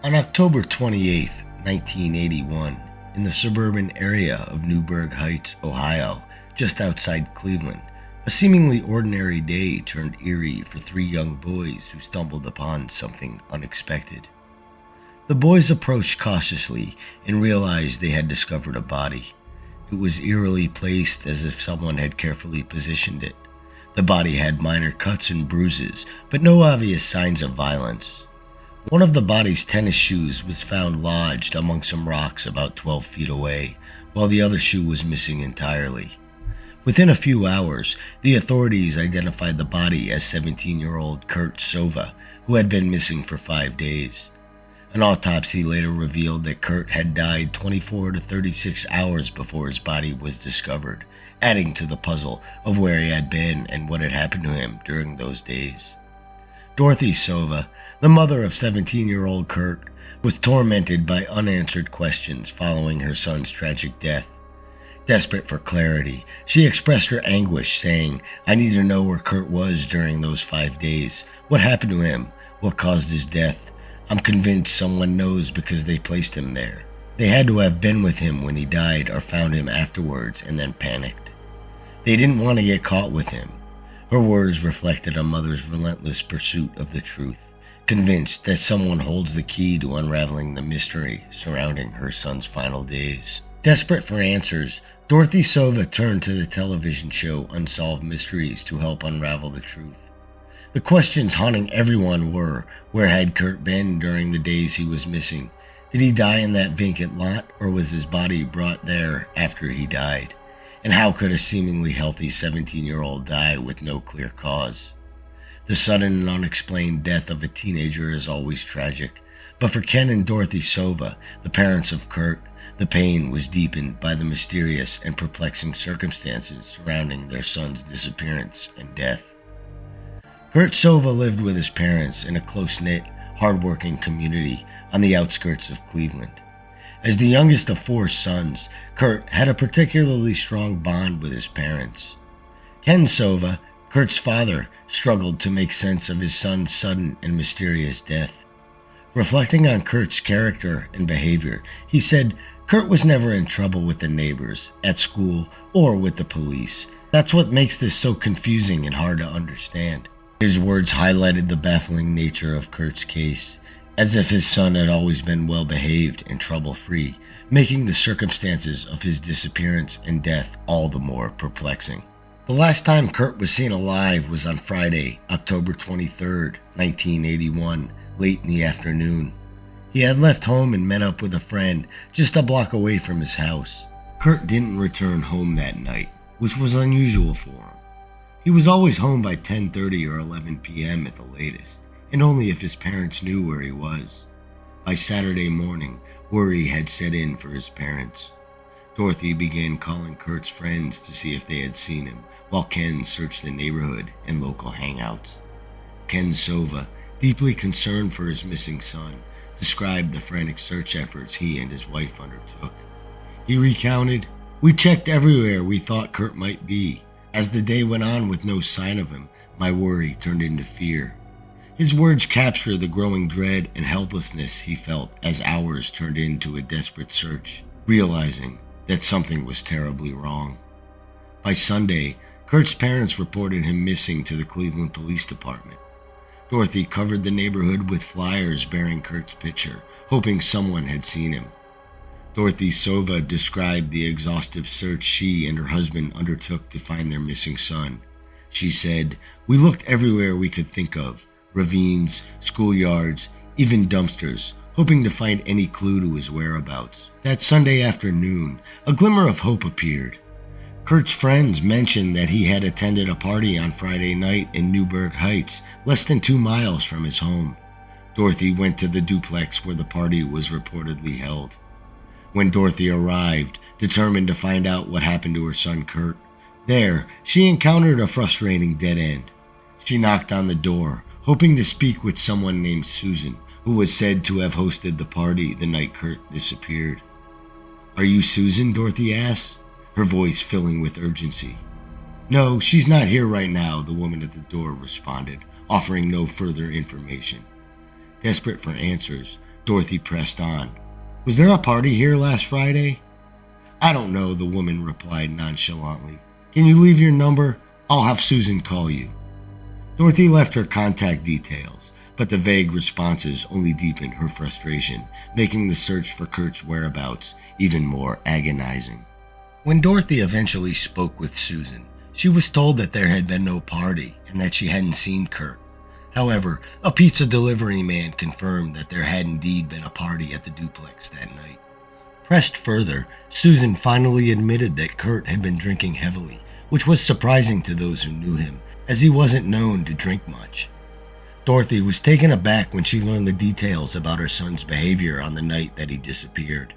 On October 28, 1981, in the suburban area of Newburgh Heights, Ohio, just outside Cleveland, a seemingly ordinary day turned eerie for three young boys who stumbled upon something unexpected. The boys approached cautiously and realized they had discovered a body. It was eerily placed as if someone had carefully positioned it. The body had minor cuts and bruises, but no obvious signs of violence. One of the body's tennis shoes was found lodged among some rocks about 12 feet away, while the other shoe was missing entirely. Within a few hours, the authorities identified the body as 17-year-old Kurt Sova, who had been missing for 5 days. An autopsy later revealed that Kurt had died 24 to 36 hours before his body was discovered, adding to the puzzle of where he had been and what had happened to him during those days. Dorothy Sova, the mother of 17-year-old Kurt, was tormented by unanswered questions following her son's tragic death. Desperate for clarity, she expressed her anguish, saying, "I need to know where Kurt was during those 5 days. What happened to him? What caused his death? I'm convinced someone knows because they placed him there. They had to have been with him when he died or found him afterwards and then panicked. They didn't want to get caught with him." Her words reflected a mother's relentless pursuit of the truth, convinced that someone holds the key to unraveling the mystery surrounding her son's final days. Desperate for answers, Dorothy Sova turned to the television show Unsolved Mysteries to help unravel the truth. The questions haunting everyone were, where had Kurt been during the days he was missing? Did he die in that vacant lot, or was his body brought there after he died? And how could a seemingly healthy 17-year-old die with no clear cause? The sudden and unexplained death of a teenager is always tragic, but for Ken and Dorothy Sova, the parents of Kurt, the pain was deepened by the mysterious and perplexing circumstances surrounding their son's disappearance and death. Kurt Sova lived with his parents in a close-knit, hard-working community on the outskirts of Cleveland. As the youngest of 4 sons, Kurt had a particularly strong bond with his parents. Ken Sova, Kurt's father, struggled to make sense of his son's sudden and mysterious death. Reflecting on Kurt's character and behavior, he said, "Kurt was never in trouble with the neighbors, at school, or with the police. That's what makes this so confusing and hard to understand." His words highlighted the baffling nature of Kurt's case, as if his son had always been well-behaved and trouble-free, making the circumstances of his disappearance and death all the more perplexing. The last time Kurt was seen alive was on Friday, October 23, 1981, late in the afternoon. He had left home and met up with a friend just a block away from his house. Kurt didn't return home that night, which was unusual for him. He was always home by 10:30 or 11 p.m. at the latest, and only if his parents knew where he was. By Saturday morning, worry had set in for his parents. Dorothy began calling Kurt's friends to see if they had seen him, while Ken searched the neighborhood and local hangouts. Ken Sova, deeply concerned for his missing son, described the frantic search efforts he and his wife undertook. He recounted, "We checked everywhere we thought Kurt might be. As the day went on with no sign of him, my worry turned into fear." His words capture the growing dread and helplessness he felt as hours turned into a desperate search, realizing that something was terribly wrong. By Sunday, Kurt's parents reported him missing to the Cleveland Police Department. Dorothy covered the neighborhood with flyers bearing Kurt's picture, hoping someone had seen him. Dorothy Sova described the exhaustive search she and her husband undertook to find their missing son. She said, "We looked everywhere we could think of, ravines, schoolyards, even dumpsters, hoping to find any clue to his whereabouts." That Sunday afternoon, a glimmer of hope appeared. Kurt's friends mentioned that he had attended a party on Friday night in Newburgh Heights, less than 2 miles from his home. Dorothy went to the duplex where the party was reportedly held. When Dorothy arrived, determined to find out what happened to her son Kurt, there she encountered a frustrating dead end. She knocked on the door, hoping to speak with someone named Susan, who was said to have hosted the party the night Kurt disappeared. "Are you Susan?" Dorothy asked, her voice filling with urgency. "No, she's not here right now," the woman at the door responded, offering no further information. Desperate for answers, Dorothy pressed on. Was there a party here last Friday? I don't know, the woman replied nonchalantly. Can you leave your number? I'll have Susan call you. Dorothy left her contact details, but the vague responses only deepened her frustration, making the search for Kurt's whereabouts even more agonizing. When Dorothy eventually spoke with Susan, she was told that there had been no party and that she hadn't seen Kurt. However, a pizza delivery man confirmed that there had indeed been a party at the duplex that night. Pressed further, Susan finally admitted that Kurt had been drinking heavily, which was surprising to those who knew him, as he wasn't known to drink much. Dorothy was taken aback when she learned the details about her son's behavior on the night that he disappeared.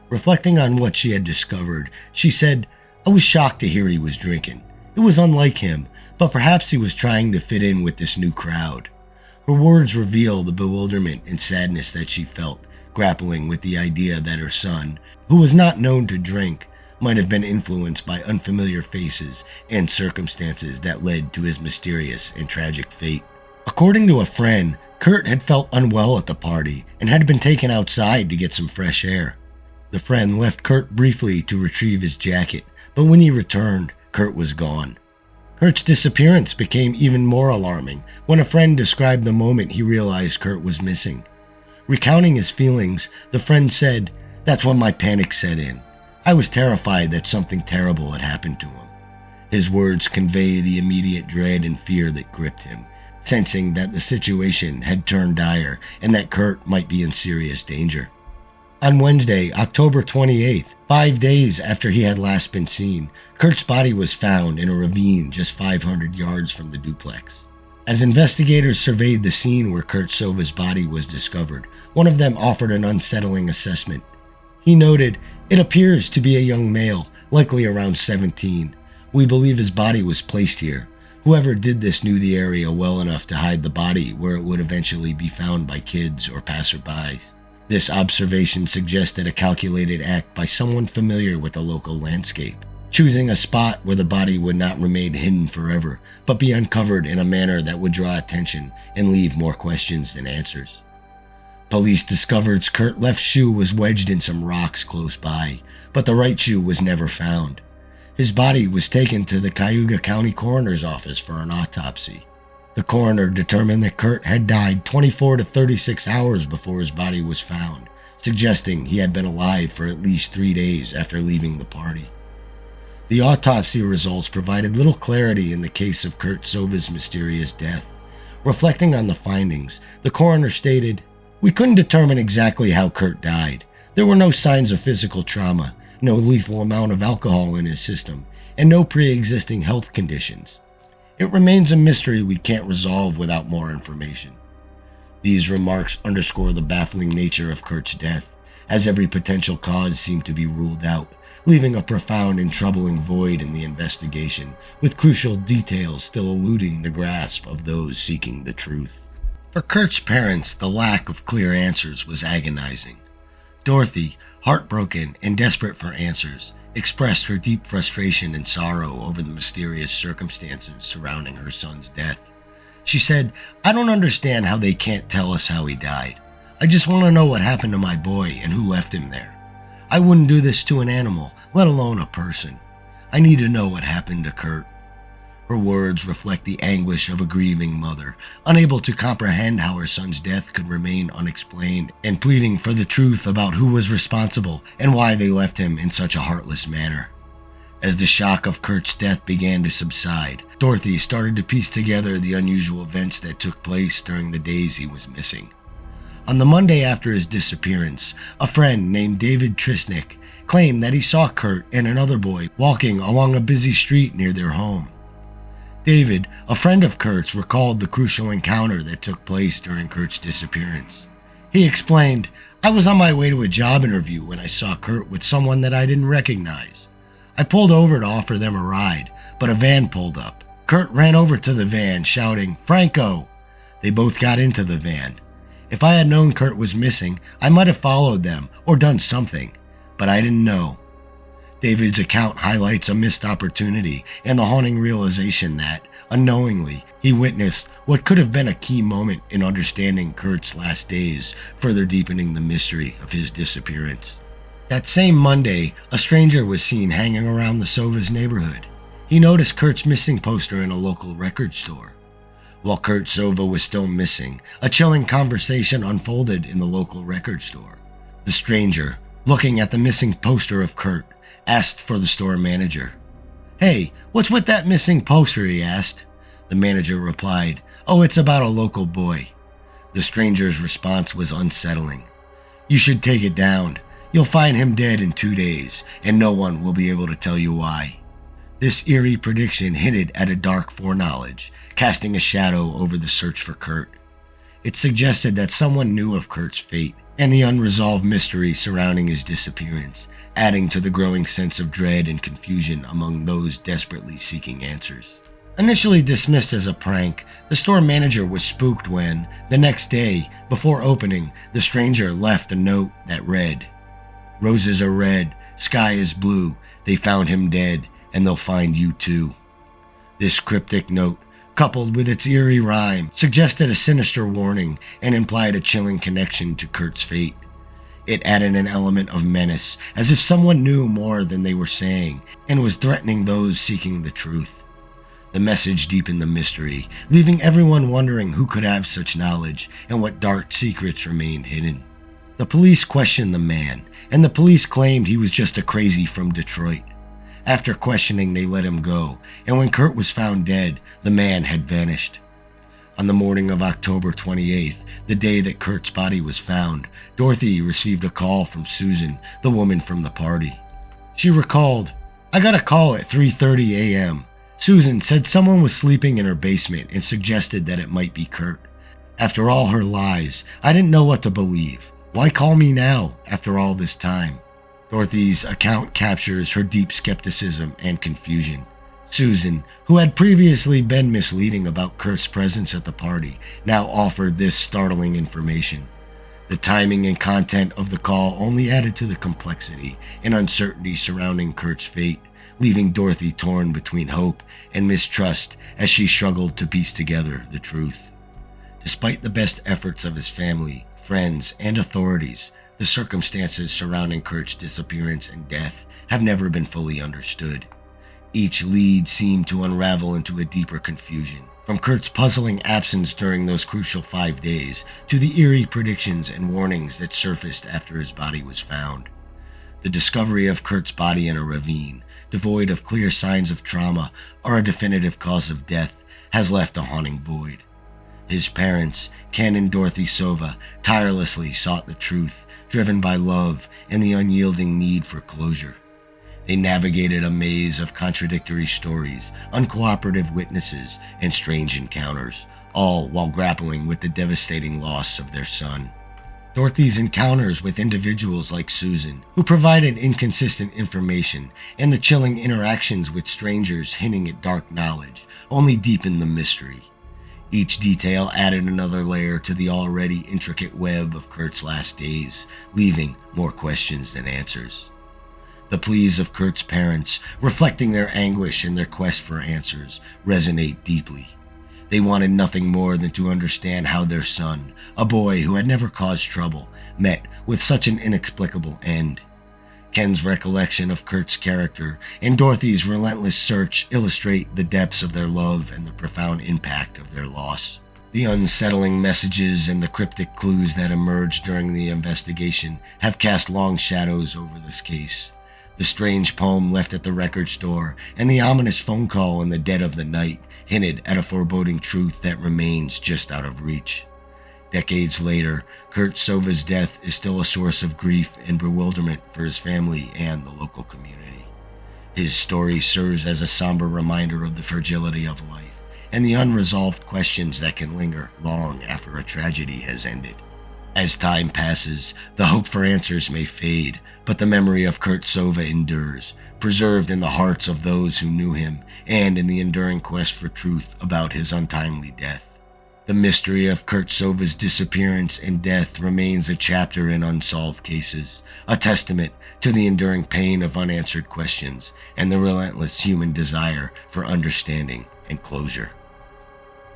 Reflecting on what she had discovered, she said, I was shocked to hear he was drinking. It was unlike him, but perhaps he was trying to fit in with this new crowd. Her words reveal the bewilderment and sadness that she felt, grappling with the idea that her son, who was not known to drink, might have been influenced by unfamiliar faces and circumstances that led to his mysterious and tragic fate. According to a friend, Kurt had felt unwell at the party and had been taken outside to get some fresh air. The friend left Kurt briefly to retrieve his jacket, but when he returned, Kurt was gone. Kurt's disappearance became even more alarming when a friend described the moment he realized Kurt was missing. Recounting his feelings, the friend said, That's when my panic set in. I was terrified that something terrible had happened to him. His words convey the immediate dread and fear that gripped him, sensing that the situation had turned dire and that Kurt might be in serious danger. On Wednesday, October 28th, 5 days after he had last been seen, Kurt's body was found in a ravine just 500 yards from the duplex. As investigators surveyed the scene where Kurt Sova's body was discovered, one of them offered an unsettling assessment. He noted, It appears to be a young male, likely around 17. We believe his body was placed here. Whoever did this knew the area well enough to hide the body where it would eventually be found by kids or passerbys. This observation suggested a calculated act by someone familiar with the local landscape, choosing a spot where the body would not remain hidden forever, but be uncovered in a manner that would draw attention and leave more questions than answers. Police discovered Kurt's left shoe was wedged in some rocks close by, but the right shoe was never found. His body was taken to the Cayuga County Coroner's Office for an autopsy. The coroner determined that Kurt had died 24 to 36 hours before his body was found, suggesting he had been alive for at least 3 days after leaving the party. The autopsy results provided little clarity in the case of Kurt Sova's mysterious death. Reflecting on the findings, the coroner stated, We couldn't determine exactly how Kurt died. There were no signs of physical trauma, no lethal amount of alcohol in his system, and no pre-existing health conditions. It remains a mystery we can't resolve without more information. These remarks underscore the baffling nature of Kurt's death, as every potential cause seemed to be ruled out, leaving a profound and troubling void in the investigation, with crucial details still eluding the grasp of those seeking the truth. For Kurt's parents, the lack of clear answers was agonizing. Dorothy, heartbroken and desperate for answers, expressed her deep frustration and sorrow over the mysterious circumstances surrounding her son's death. She said, I don't understand how they can't tell us how he died. I just want to know what happened to my boy and who left him there. I wouldn't do this to an animal, let alone a person. I need to know what happened to Kurt. Her words reflect the anguish of a grieving mother, unable to comprehend how her son's death could remain unexplained, and pleading for the truth about who was responsible and why they left him in such a heartless manner. As the shock of Kurt's death began to subside, Dorothy started to piece together the unusual events that took place during the days he was missing. On the Monday after his disappearance, a friend named David Trisnick claimed that he saw Kurt and another boy walking along a busy street near their home. David, a friend of Kurt's, recalled the crucial encounter that took place during Kurt's disappearance. He explained, I was on my way to a job interview when I saw Kurt with someone that I didn't recognize. I pulled over to offer them a ride, but a van pulled up. Kurt ran over to the van, shouting, Franco! They both got into the van. If I had known Kurt was missing, I might have followed them or done something, but I didn't know. David's account highlights a missed opportunity and the haunting realization that, unknowingly, he witnessed what could have been a key moment in understanding Kurt's last days, further deepening the mystery of his disappearance. That same Monday, a stranger was seen hanging around the Sova's neighborhood. He noticed Kurt's missing poster in a local record store. While Kurt Sova was still missing, a chilling conversation unfolded in the local record store. The stranger, looking at the missing poster of Kurt, asked for the store manager. "Hey, what's with that missing poster?" he asked. The manager replied, "Oh, it's about a local boy." The stranger's response was unsettling. "You should take it down. You'll find him dead in 2 days, and no one will be able to tell you why." This eerie prediction hinted at a dark foreknowledge, casting a shadow over the search for Kurt. It suggested that someone knew of Kurt's fate and the unresolved mystery surrounding his disappearance, adding to the growing sense of dread and confusion among those desperately seeking answers. Initially dismissed as a prank, the store manager was spooked when, the next day, before opening, the stranger left a note that read, "Roses are red, sky is blue, they found him dead, and they'll find you too." This cryptic note, coupled with its eerie rhyme, suggested a sinister warning and implied a chilling connection to Kurt's fate. It added an element of menace, as if someone knew more than they were saying and was threatening those seeking the truth. The message deepened the mystery, leaving everyone wondering who could have such knowledge and what dark secrets remained hidden. The police questioned the man, and the police claimed he was just a crazy from Detroit. After questioning, they let him go, and when Kurt was found dead, the man had vanished. On the morning of October 28th, the day that Kurt's body was found, Dorothy received a call from Susan, the woman from the party. She recalled, "I got a call at 3:30 a.m. Susan said someone was sleeping in her basement and suggested that it might be Kurt. After all her lies, I didn't know what to believe. Why call me now, after all this time?" Dorothy's account captures her deep skepticism and confusion. Susan, who had previously been misleading about Kurt's presence at the party, now offered this startling information. The timing and content of the call only added to the complexity and uncertainty surrounding Kurt's fate, leaving Dorothy torn between hope and mistrust as she struggled to piece together the truth. Despite the best efforts of his family, friends, and authorities, the circumstances surrounding Kurt's disappearance and death have never been fully understood. Each lead seemed to unravel into a deeper confusion, from Kurt's puzzling absence during those crucial 5 days to the eerie predictions and warnings that surfaced after his body was found. The discovery of Kurt's body in a ravine, devoid of clear signs of trauma or a definitive cause of death, has left a haunting void. His parents, Ken and Dorothy Sova, tirelessly sought the truth, driven by love and the unyielding need for closure. They navigated a maze of contradictory stories, uncooperative witnesses, and strange encounters, all while grappling with the devastating loss of their son. Dorothy's encounters with individuals like Susan, who provided inconsistent information, and the chilling interactions with strangers hinting at dark knowledge, only deepened the mystery. Each detail added another layer to the already intricate web of Kurt's last days, leaving more questions than answers. The pleas of Kurt's parents, reflecting their anguish and their quest for answers, resonate deeply. They wanted nothing more than to understand how their son, a boy who had never caused trouble, met with such an inexplicable end. Ken's recollection of Kurt's character and Dorothy's relentless search illustrate the depths of their love and the profound impact of their loss. The unsettling messages and the cryptic clues that emerged during the investigation have cast long shadows over this case. The strange poem left at the record store and the ominous phone call in the dead of the night hinted at a foreboding truth that remains just out of reach. Decades later, Kurt Sova's death is still a source of grief and bewilderment for his family and the local community. His story serves as a somber reminder of the fragility of life and the unresolved questions that can linger long after a tragedy has ended. As time passes, the hope for answers may fade, but the memory of Kurt Sova endures, preserved in the hearts of those who knew him and in the enduring quest for truth about his untimely death. The mystery of Kurt Sova's disappearance and death remains a chapter in Unsolved Cases, a testament to the enduring pain of unanswered questions and the relentless human desire for understanding and closure.